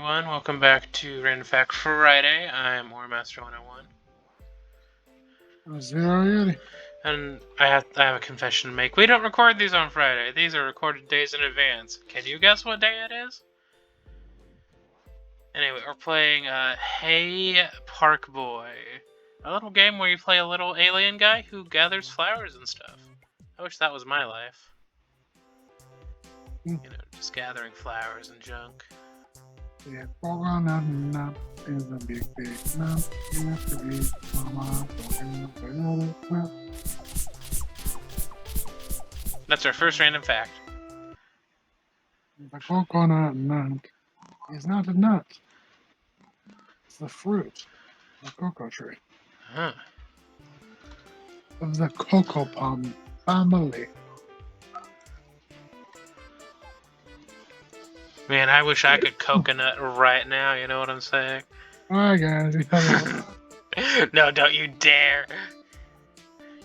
everyone. Welcome back to Random Fact Friday. I'm Warmaster 101. Zero Yeti. And I have a confession to make. We don't record these on Friday. These are recorded days in advance. Can you guess what day it is? Anyway, we're playing Heeey-ParkBoy. A little game where you play a little alien guy who gathers flowers and stuff. I wish that was my life. You know, just gathering flowers and junk. Yeah, nut is a big nut. You have to be mama. That's our first random fact. The coconut nut is not a nut. It's the fruit of the cocoa tree. Huh. Of the cocoa palm family. Man, I wish I could coconut right now, you know what I'm saying? Alright guys, No, don't you dare.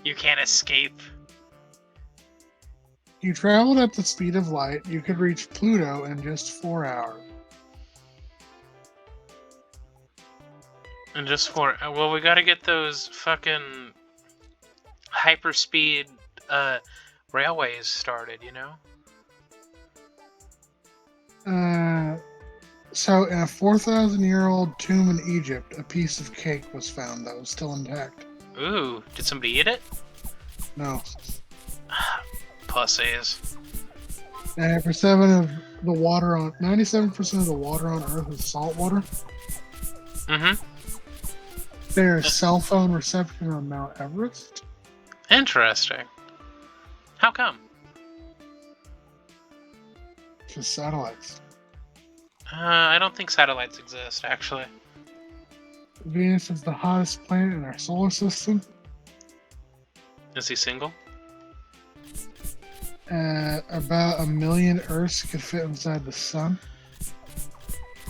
You can't escape. If you traveled at the speed of light, you could reach Pluto in just 4 hours. And just for well, we gotta get those fucking hyperspeed railways started, you know? So in a 4,000-year-old tomb in Egypt, a piece of cake was found that was still intact. Ooh, did somebody eat it? No. Pussies. 97% of the water on Earth is salt water. Mm-hmm. There's cell phone reception on Mount Everest. Interesting. How come? Just satellites. I don't think satellites exist, actually. Venus is the hottest planet in our solar system. Is he single? About 1 million Earths could fit inside the sun.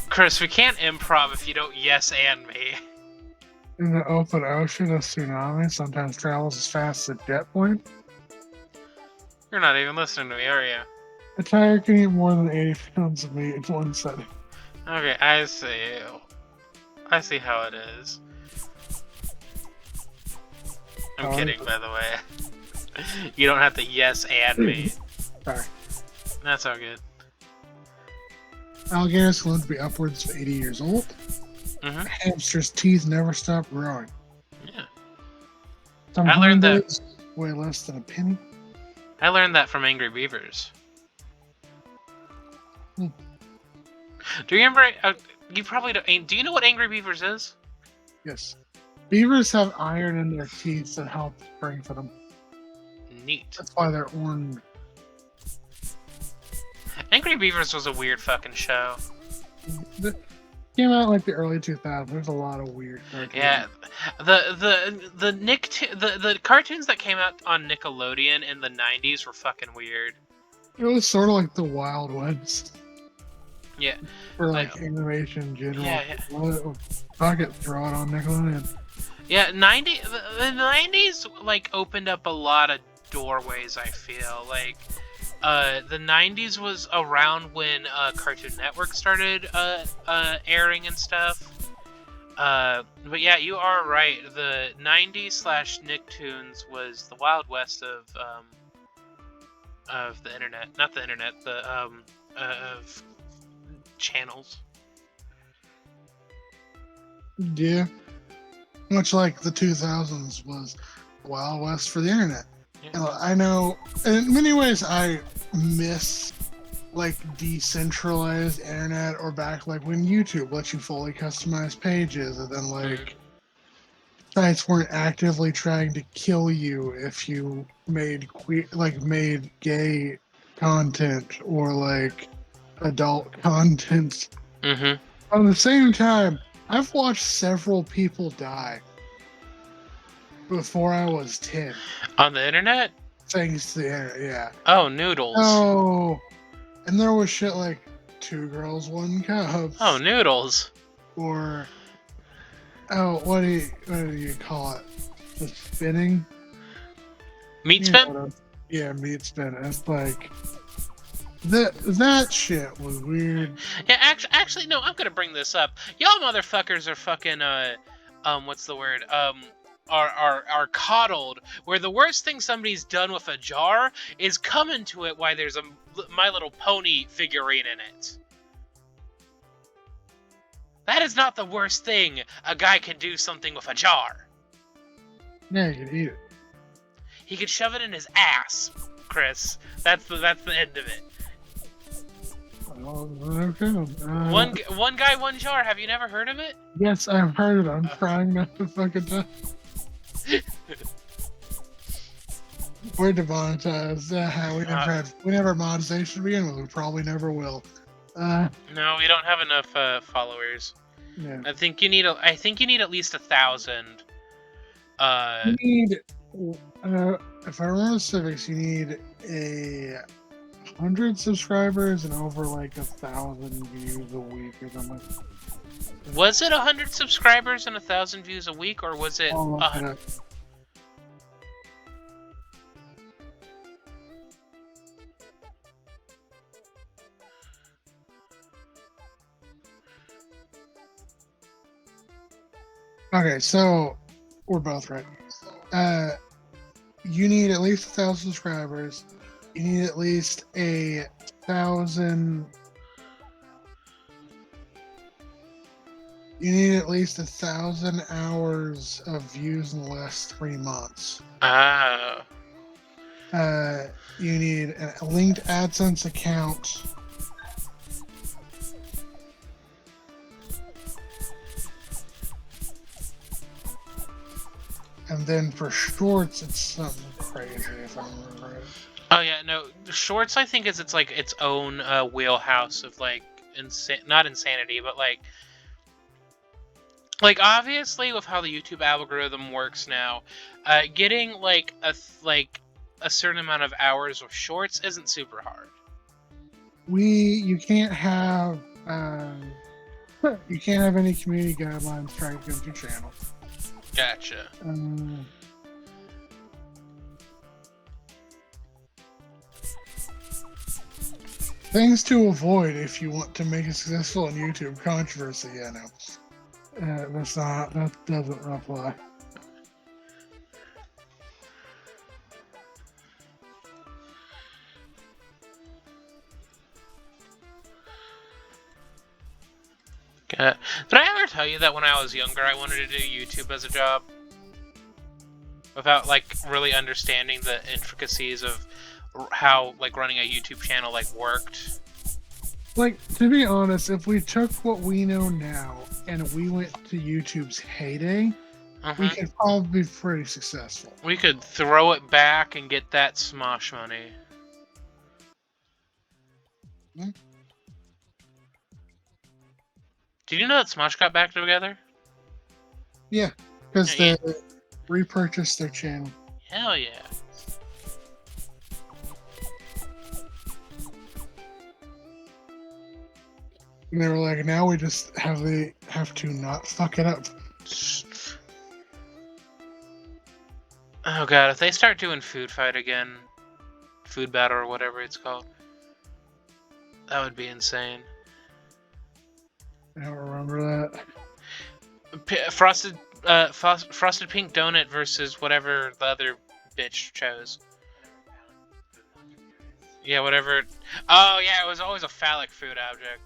Chris, we can't improv if you don't yes and me. In the open ocean, a tsunami sometimes travels as fast as a jet plane. You're not even listening to me, are you? A tiger can eat more than 80 pounds of meat in one setting. Okay, I see. I see how it is. I'm kidding, by the way. You don't have to yes and me. Sorry. That's all good. Alligators live to be upwards of 80 years old. Mm-hmm. Hamsters' teeth never stop growing. Yeah. Some I learned that. hummingbirds weigh less than a penny. I learned that from Angry Beavers. Hmm. Do you remember? You probably don't. Do you know what Angry Beavers is? Yes. Beavers have iron in their teeth that help spring for them. Neat. That's why they're orange. Angry Beavers was a weird fucking show. It came out like the early 2000s. There's a lot of weird cartoons. Yeah, the cartoons that came out on Nickelodeon in the 90s were fucking weird. It was sort of like the Wild West. Yeah. For like animation in general. Yeah. Fuck it, throw it on Nickelodeon. Yeah, the 90s like opened up a lot of doorways, I feel. Like the 90s was around when Cartoon Network started airing and stuff. But yeah, you are right. The 90s / Nicktoons was the Wild West of the internet. Not the internet, of channels. Yeah. Much like the 2000s was Wild West for the internet. Yeah. I know, in many ways, I miss like decentralized internet, or back like when YouTube lets you fully customize pages, and then like sites weren't actively trying to kill you if you made made gay content or like adult content. Mm-hmm. At the same time, I've watched several people die before I was 10. On the internet? Thanks to the internet, yeah. Oh, Noodles. Oh, and there was shit like 2 Girls, 1 Cup. Oh, Noodles. Or, what do you call it? The spinning? Meat spin? Yeah, meat spin. It's like That shit was weird. Yeah, actually, no. I'm gonna bring this up. Y'all motherfuckers are fucking what's the word? Are coddled. Where the worst thing somebody's done with a jar is come into it while there's a My Little Pony figurine in it. That is not the worst thing a guy can do something with a jar. Yeah, you can eat it. He could shove it in his ass, Chris. That's the end of it. Oh, okay. One guy, one jar. Have you never heard of it? Yes, I've heard it. I'm trying not to fucking die. We're demonetized. We never had monetization to begin with. We probably never will. No, we don't have enough followers. Yeah. I think you need at least 1,000. You need, if I remember the civics, you need 100 subscribers and over like 1,000 views a week or something. Was it 100 subscribers and 1,000 views a week, or was it? Okay, so we're both right. You need at least 1,000 subscribers. You need at least 1,000. You need at least 1,000 hours of views in the last 3 months. Oh. You need a linked AdSense account. And then for shorts, it's something crazy, if I remember right. Oh yeah, no. Shorts, I think it's like its own wheelhouse of like not insanity, but like obviously with how the YouTube algorithm works now, getting like a certain amount of hours of shorts isn't super hard. You can't have any community guidelines trying to go to your channel. Gotcha. Things to avoid if you want to make it successful on YouTube. Controversy, yeah, no. That doesn't apply. Did I ever tell you that when I was younger I wanted to do YouTube as a job? Without like really understanding the intricacies of how like running a YouTube channel like worked. Like, to be honest, if we took what we know now and we went to YouTube's heyday, we could probably be pretty successful. We could throw it back and get that Smosh money. Hmm? Did you know that Smosh got back together? Yeah, because they repurchased their channel. Hell yeah. And they were like, now we just have to not fuck it up. Oh god, if they start doing food fight again, food battle or whatever it's called, that would be insane. I don't remember that. Frosted pink donut versus whatever the other bitch chose. Yeah, whatever. Oh yeah, it was always a phallic food object.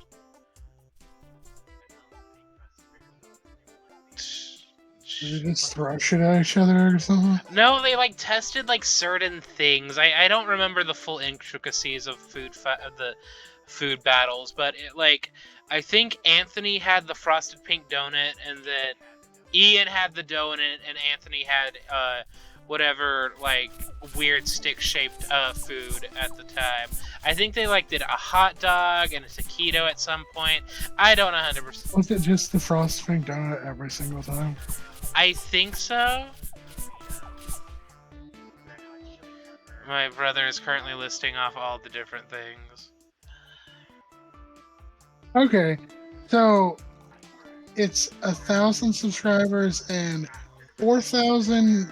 Did they just throw shit at each other or something? No, they like tested like certain things. I don't remember the full intricacies of the food battles, but it, like I think Anthony had the frosted pink donut, and then Ian had the donut, and Anthony had whatever like weird stick-shaped food at the time. I think they like did a hot dog and a taquito at some point. I don't 100%. Was it just the frosted pink donut every single time? I think so. My brother is currently listing off all the different things. Okay, so it's 1,000 subscribers and 4,000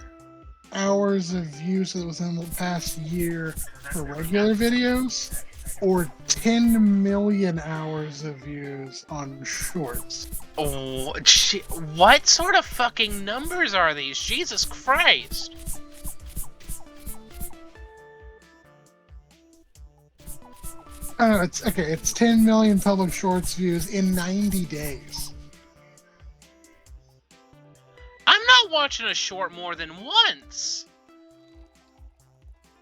hours of views within the past year for regular videos. or 10 million hours of views on shorts. Oh, what sort of fucking numbers are these? Jesus Christ! It's okay. It's 10 million public shorts views in 90 days. I'm not watching a short more than once.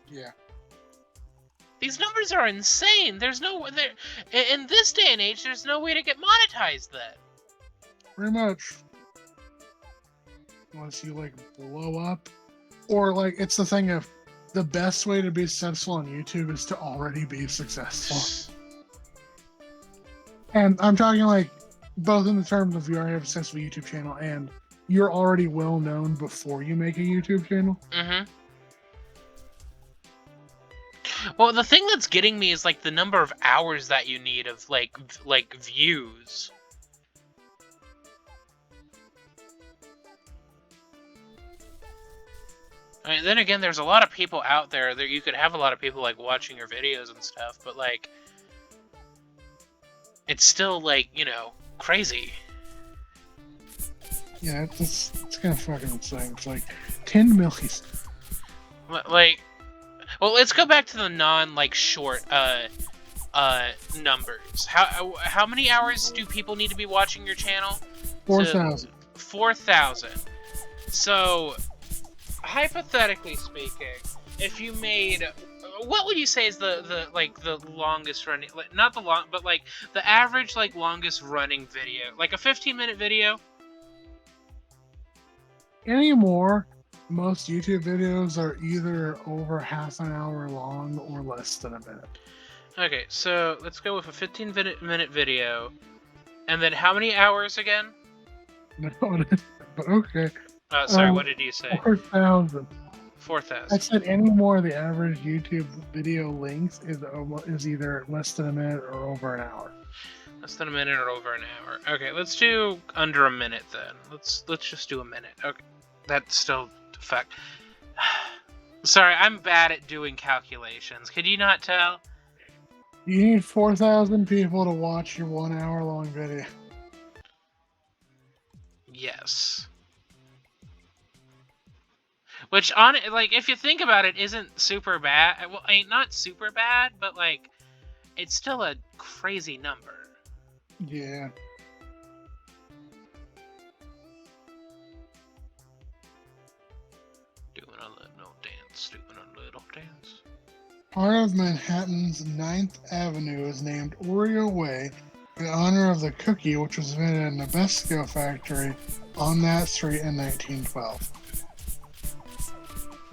Yeah. These numbers are insane. There's no in this day and age. There's no way to get monetized then. Pretty much. Unless you like blow up, or like it's the thing of the best way to be successful on YouTube is to already be successful. And I'm talking like both in the terms of you already have a successful YouTube channel and you're already well known before you make a YouTube channel. Mm-hmm. Well, the thing that's getting me is like the number of hours that you need of like views. I mean, then again, there's a lot of people out there that you could have a lot of people like watching your videos and stuff, but like it's still like, you know, crazy. Yeah, it's kind of fucking insane. It's like 10 million. Like, well, let's go back to the non-like short numbers. How many hours do people need to be watching your channel? 4,000. 4,000. So, hypothetically speaking, if you made, what would you say is the longest running, like, not the long, but like the average like longest running video, like a 15-minute video? Anymore, most YouTube videos are either over half an hour long or less than a minute. Okay, so let's go with a 15-minute video, and then how many hours again? No, but okay. Sorry, what did you say? 4,000. 4,000. I said anymore, the average YouTube video length is either less than a minute or over an hour. Less than a minute or over an hour. Okay, let's do under a minute then. Let's just do a minute. Okay, that's still fact. Sorry, I'm bad at doing calculations. Could you not tell? You need 4,000 people to watch your 1 hour long video. Yes. Which, like, if you think about it, isn't super bad. Well, I mean, not super bad, but like, it's still a crazy number. Yeah. Doing a little dance, doing a little dance. Part of Manhattan's 9th Avenue is named Oreo Way in honor of the cookie which was invented in the Nabisco factory on that street in 1912.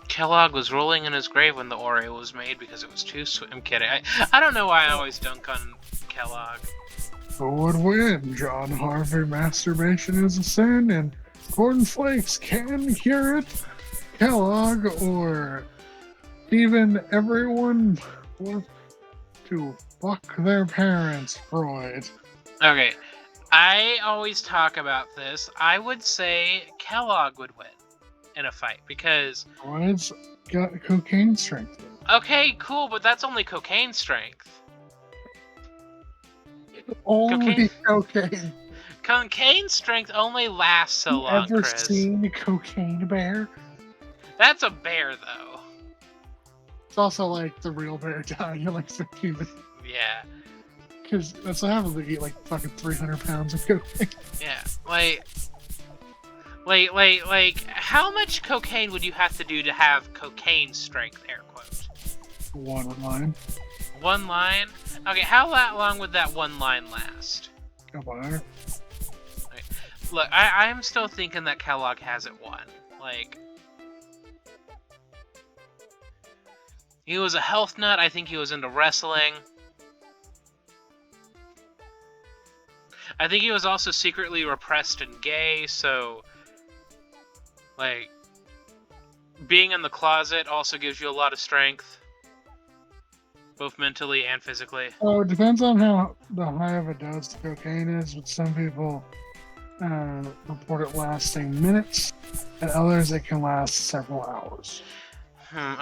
Kellogg was rolling in his grave when the Oreo was made because it was too sweet. I'm kidding. I don't know why I always dunk on Kellogg. Who would win? John Harvey, masturbation is a sin, and cornflakes can cure it? Kellogg or even everyone wants to fuck their parents, Freud? Okay, I always talk about this. I would say Kellogg would win in a fight because Freud's got cocaine strength. Okay, cool, but that's only cocaine strength. Only cocaine. Cocaine strength only lasts so long, Ever Chris. seen a cocaine bear? That's a bear, though. It's also like the real bear dying in like 15 minutes. Yeah. Because that's what happens when you eat like fucking 300 pounds of cocaine. Yeah, like, how much cocaine would you have to do to have cocaine strength, air quote? One line. One line? Okay, how long would that one line last? Couple hours. Okay. Look, I'm still thinking that Kellogg has it won. Like, he was a health nut. I think he was into wrestling. I think he was also secretly repressed and gay, so, like, being in the closet also gives you a lot of strength. Both mentally and physically. Oh, it depends on how high of a dose the cocaine is. With some people report it lasting minutes, and others it can last several hours.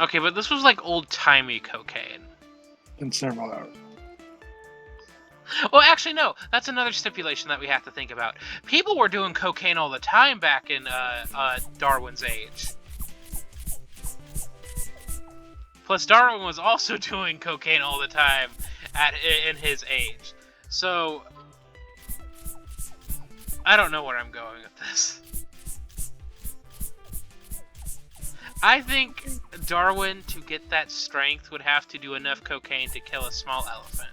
Okay, but this was like old-timey cocaine. In several hours. Well, actually, no. That's another stipulation that we have to think about. People were doing cocaine all the time back in Darwin's age. Plus, Darwin was also doing cocaine all the time in his age. So, I don't know where I'm going with this. I think Darwin, to get that strength, would have to do enough cocaine to kill a small elephant.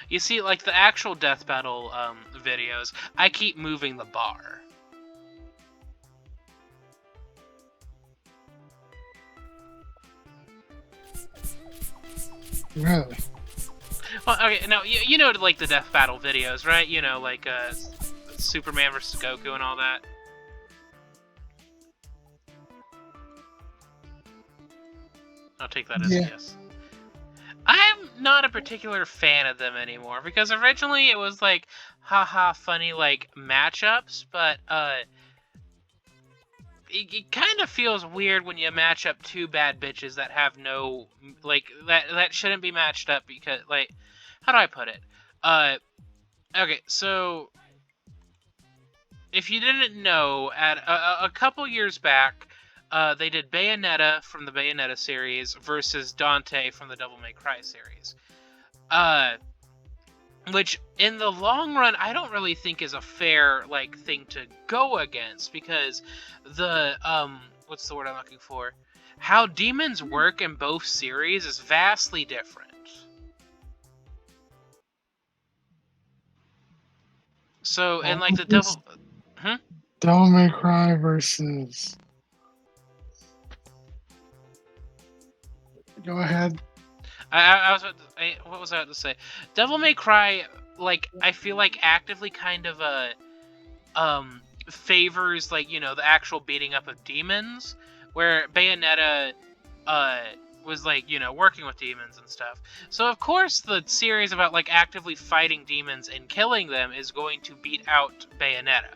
You see, like, the actual death battle videos, I keep moving the bar. Really? Well, okay, no, you know, like, the death battle videos, right? You know, like, Superman vs. Goku and all that. I'll take that as a yes. I'm not a particular fan of them anymore, because originally it was, like, haha, funny, like, matchups, but, it kind of feels weird when you match up two bad bitches that have no, like, that shouldn't be matched up because, like, how do I put it? Okay, so, if you didn't know, at a couple years back, they did Bayonetta from the Bayonetta series versus Dante from the Devil May Cry series. Which, in the long run, I don't really think is a fair, like, thing to go against, because the, what's the word I'm looking for? How demons work in both series is vastly different. So, in, like, the Devil... Devil May Cry versus... Go ahead. I was about to, what was I about to say? Devil May Cry, like, I feel like actively kind of favors, like, you know, the actual beating up of demons, where Bayonetta was, like, you know, working with demons and stuff. So of course the series about, like, actively fighting demons and killing them is going to beat out Bayonetta.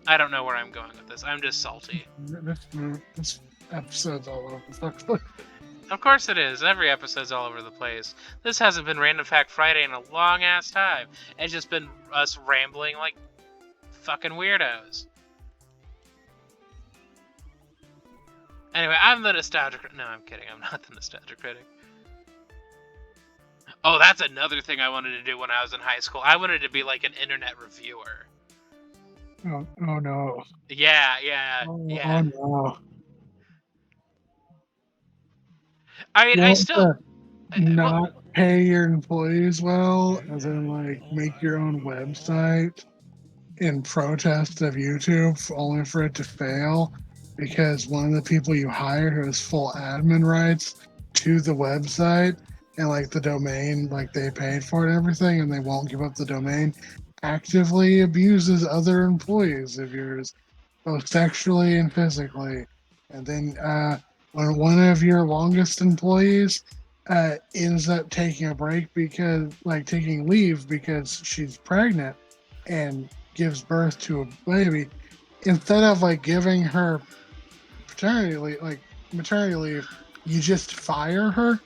I don't know where I'm going with this. I'm just salty. This episode's all over the place. Of course it is. Every episode's all over the place. This hasn't been Random Fact Friday in a long-ass time. It's just been us rambling like fucking weirdos. Anyway, I'm the nostalgia critic. No, I'm kidding. I'm not the nostalgia critic. Oh, that's another thing I wanted to do when I was in high school. I wanted to be like an internet reviewer. Oh no. Yeah. Oh no. I mean, I still... Not pay your employees well, as in, like, make your own website in protest of YouTube, only for it to fail, because one of the people you hired who has full admin rights to the website, and, like, the domain, like, they paid for it and everything, and they won't give up the domain, actively abuses other employees of yours, both sexually and physically. And then when one of your longest employees ends up taking a break because, like, taking leave because she's pregnant and gives birth to a baby, instead of, like, giving her maternity leave, you just fire her.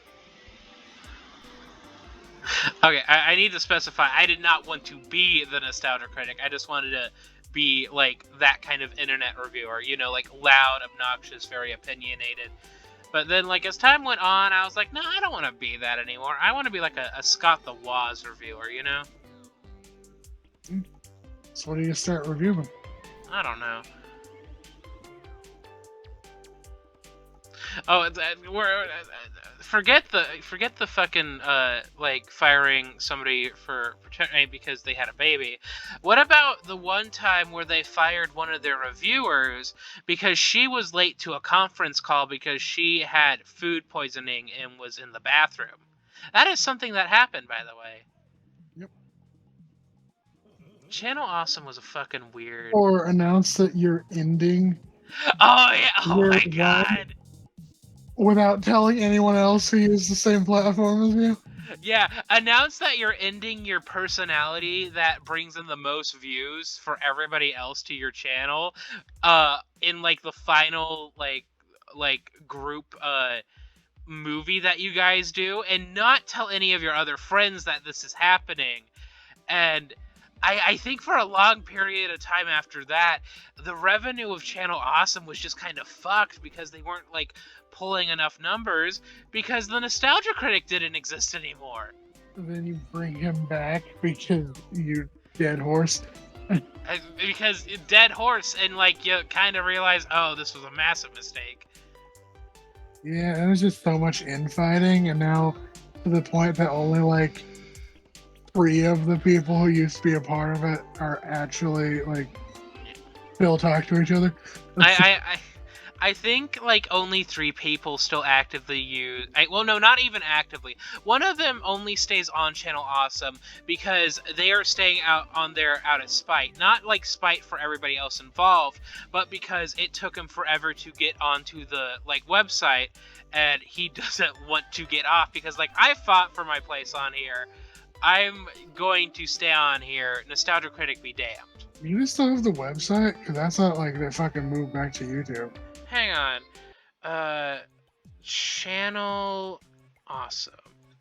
Okay, I need to specify, I did not want to be the nostalgia critic. I just wanted to be, like, that kind of internet reviewer, you know, like, loud, obnoxious, very opinionated. But then, like, as time went on, I was like, no, I don't want to be that anymore. I want to be like a Scott the Woz reviewer, you know? So what do you start reviewing? I don't know. Oh, forget the fucking like, firing somebody for because they had a baby. What about the one time where they fired one of their reviewers because she was late to a conference call because she had food poisoning and was in the bathroom? That is something that happened, by the way. Yep. Channel Awesome was a fucking weird. Or announce that you're ending. Oh yeah! Oh my god! Without telling anyone else who uses the same platform as you. Yeah, announce that you're ending your personality that brings in the most views for everybody else to your channel, in like the final like group movie that you guys do, and not tell any of your other friends that this is happening. And I think for a long period of time after that, the revenue of Channel Awesome was just kind of fucked because they weren't like pulling enough numbers because the Nostalgia Critic didn't exist anymore. And then you bring him back because you dead horse. Because dead horse, and like you kind of realize, oh, this was a massive mistake. Yeah, it was just so much infighting, and now to the point that only like 3 of the people who used to be a part of it are actually like still talk to each other. I think like only 3 people still actively use. Well, no, not even actively. One of them only stays on Channel Awesome because they are staying out on there out of spite. Not like spite for everybody else involved, but because it took him forever to get onto the like website, and he doesn't want to get off because like I fought for my place on here. I'm going to stay on here. Nostalgia Critic be damned. You just still have the website? Because that's not like they fucking moved back to YouTube. Hang on. Channel Awesome.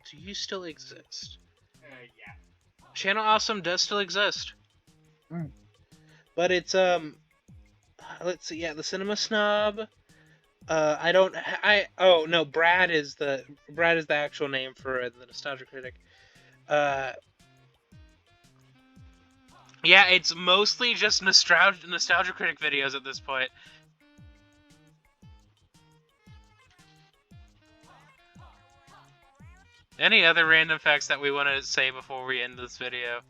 Do you still exist? Yeah. Channel Awesome does still exist. Hmm. But it's, let's see, yeah, the Cinema Snob. Oh, no, Brad is the actual name for the Nostalgia Critic. Yeah, it's mostly just Nostalgia Critic videos at this point. Any other random facts that we want to say before we end this video?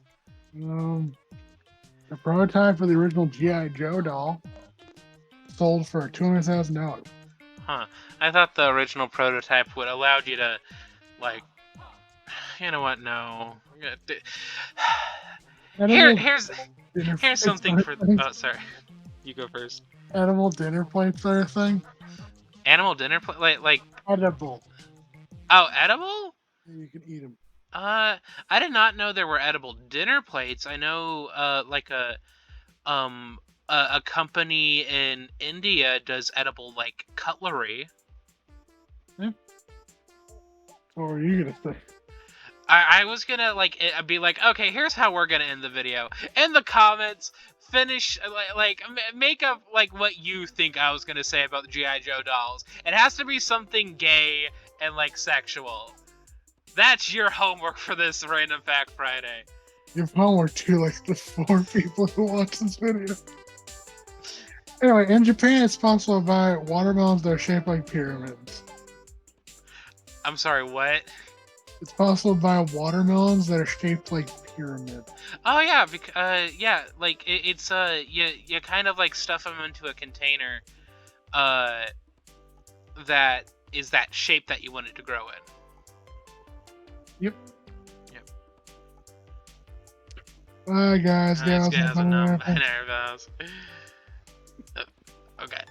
The prototype for the original G.I. Joe doll sold for $200,000. Huh. I thought the original prototype would allow you to, like, you know what? No. Here's something for. Oh, sorry. You go first. Edible dinner plates or thing. Animal dinner plate, like. Edible. Oh, edible? You can eat them. I did not know there were edible dinner plates. I know, like a company in India does edible like cutlery. Yeah. What were you gonna say? I was gonna like be like, okay, here's how we're gonna end the video. In the comments, finish like make up like what you think I was gonna say about the GI Joe dolls. It has to be something gay and like sexual. That's your homework for this Random Fact Friday. You have homework to like the 4 people who watch this video. Anyway, in Japan, it's possible to buy watermelons that are shaped like pyramids. I'm sorry, what? It's possible to buy watermelons that are shaped like pyramids. Oh yeah, yeah, like it's you kind of like stuff them into a container, that is that shape that you want it to grow in. Yep. Yep. Bye guys. Nice, guys, and binary vows. Okay.